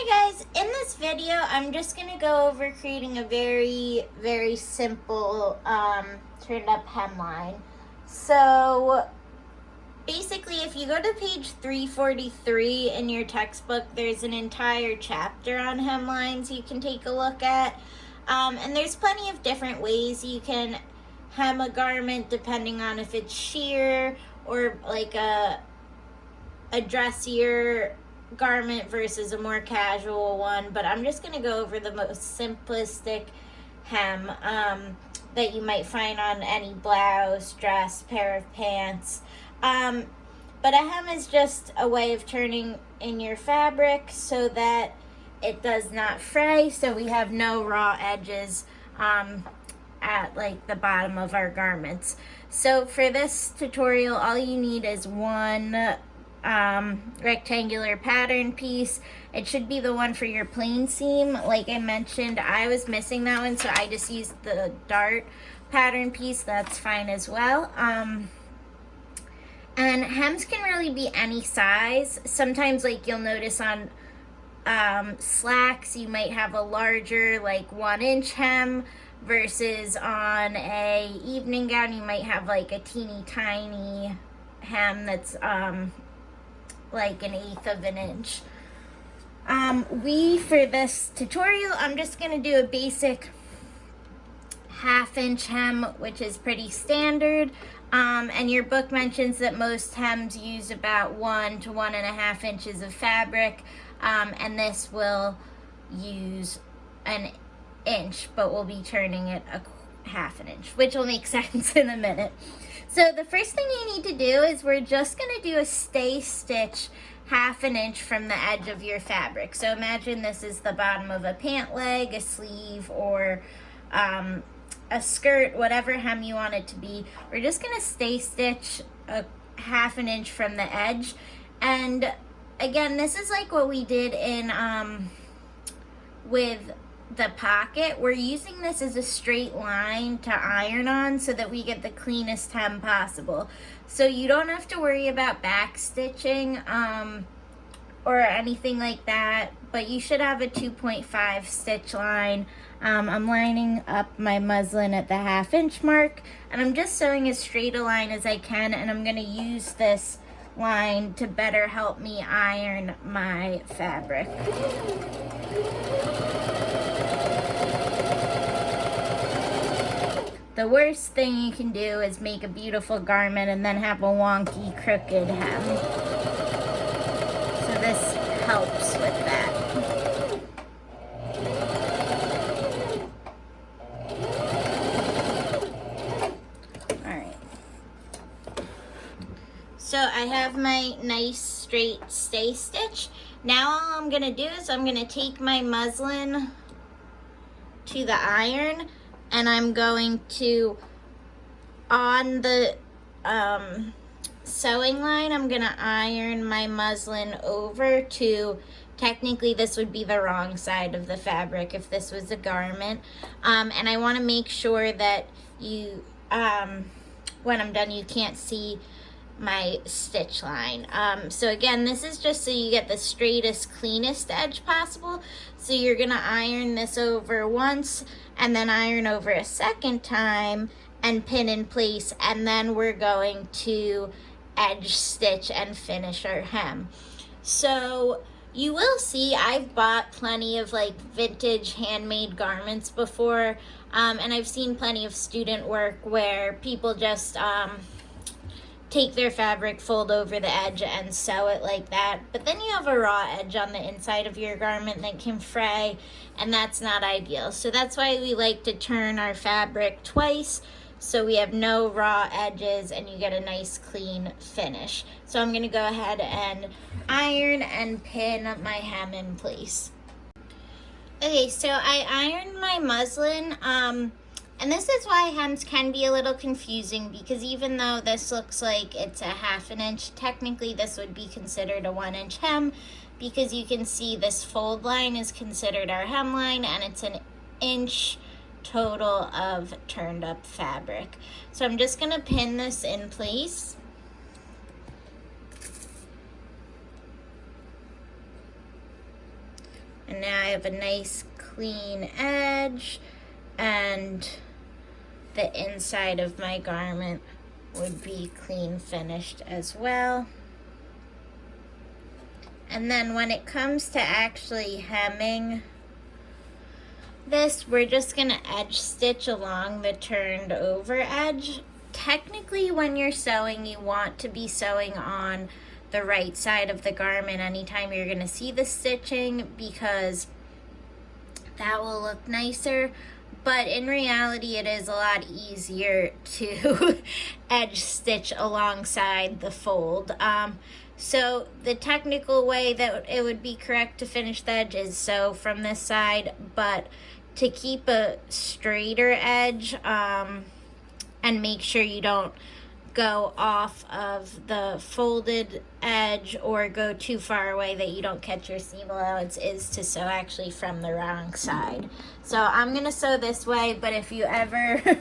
Hi guys, in this video I'm just going to go over creating a very simple turned up hemline. So basically if you go to page 343 in your textbook, there's an entire chapter on hemlines you can take a look at. And there's plenty of different ways you can hem a garment depending on if it's sheer or like a dressier garment versus a more casual one, but I'm just going to go over the most simplistic hem that you might find on any blouse, dress, pair of pants. But a hem is just a way of turning in your fabric so that it does not fray, so we have no raw edges at like the bottom of our garments. So for this tutorial, all you need is one rectangular pattern piece. It should be the one for your plain seam. Like I mentioned, I was missing that one, so I just used the dart pattern piece. That's fine as well. And hems can really be any size. Sometimes, like you'll notice on slacks, you might have a larger, like 1-inch hem, versus on a evening gown, you might have like a teeny tiny hem that's like 1/8 of an inch. For this tutorial, I'm just going to do a basic 1/2 inch hem, which is pretty standard. And your book mentions that most hems use about 1 to 1.5 inches of fabric. And this will use an inch, but we'll be turning it a 1/2 inch, which will make sense in a minute. So the first thing you need to do is we're just going to do a stay stitch 1/2 inch from the edge of your fabric. So imagine this is the bottom of a pant leg, a sleeve, or a skirt, whatever hem you want it to be. We're just going to stay stitch a 1/2 inch from the edge. And again, this is like what we did in with the pocket. We're using this as a straight line to iron on so that we get the cleanest hem possible. So you don't have to worry about back stitching or anything like that, but you should have a 2.5 stitch line. I'm lining up my muslin at the 1/2 inch mark, and I'm just sewing as straight a line as I can, and I'm going to use this line to better help me iron my fabric. The worst thing you can do is make a beautiful garment and then have a wonky, crooked hem. So this helps with that. Alright. So I have my nice straight stay stitch. Now all I'm going to do is I'm going to take my muslin to the iron, and I'm going to, on the sewing line, I'm going to iron my muslin over to, technically this would be the wrong side of the fabric if this was a garment. And I want to make sure that you, when I'm done, you can't see my stitch line. So again, this is just so you get the straightest, cleanest edge possible. So you're going to iron this over once, and then iron over a second time and pin in place, and then we're going to edge stitch and finish our hem. So you will see I've bought plenty of like vintage handmade garments before, and I've seen plenty of student work where people just take their fabric, fold over the edge, and sew it like that. But then you have a raw edge on the inside of your garment that can fray, and that's not ideal. So that's why we like to turn our fabric twice, so we have no raw edges and you get a nice clean finish. So I'm going to go ahead and iron and pin my hem in place. Okay, so I ironed my muslin. And this is why hems can be a little confusing, because even though this looks like it's a 1/2 inch, technically this would be considered a 1-inch hem, because you can see this fold line is considered our hemline, and it's an inch total of turned up fabric. So I'm just going to pin this in place. And now I have a nice clean edge, and the inside of my garment would be clean finished as well. And then when it comes to actually hemming this, we're just gonna edge stitch along the turned over edge. Technically, when you're sewing, you want to be sewing on the right side of the garment anytime you're gonna see the stitching, because that will look nicer. But in reality, it is a lot easier to edge stitch alongside the fold. So the technical way that it would be correct to finish the edge is sew from this side, but to keep a straighter edge, and make sure you don't go off of the folded edge or go too far away that you don't catch your seam allowance, is to sew actually from the wrong side. So I'm gonna sew this way, but if you ever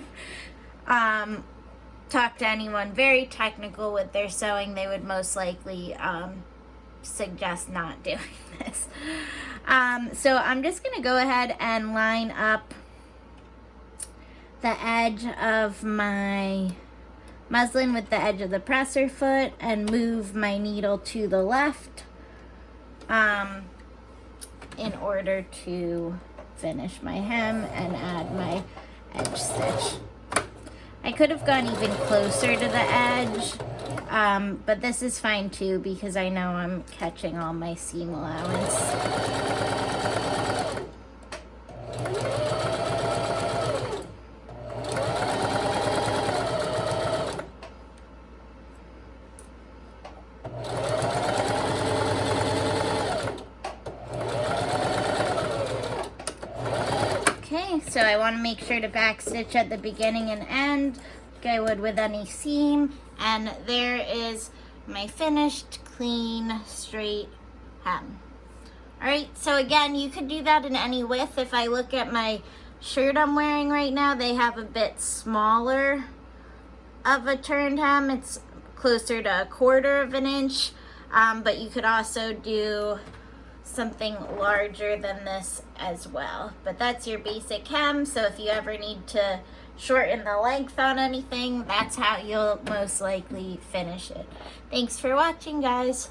talk to anyone very technical with their sewing, they would most likely suggest not doing this. So I'm just gonna go ahead and line up the edge of my muslin with the edge of the presser foot and move my needle to the left in order to finish my hem and add my edge stitch. I could have gone even closer to the edge, but this is fine too because I know I'm catching all my seam allowance. So I want to make sure to back stitch at the beginning and end like I would with any seam. And there is my finished, clean, straight hem. Alright, so again, you could do that in any width. If I look at my shirt I'm wearing right now, they have a bit smaller of a turned hem. It's closer to 1/4 of an inch, but you could also do something larger than this as well. But that's your basic hem, so if you ever need to shorten the length on anything, that's how you'll most likely finish it. Thanks for watching, guys.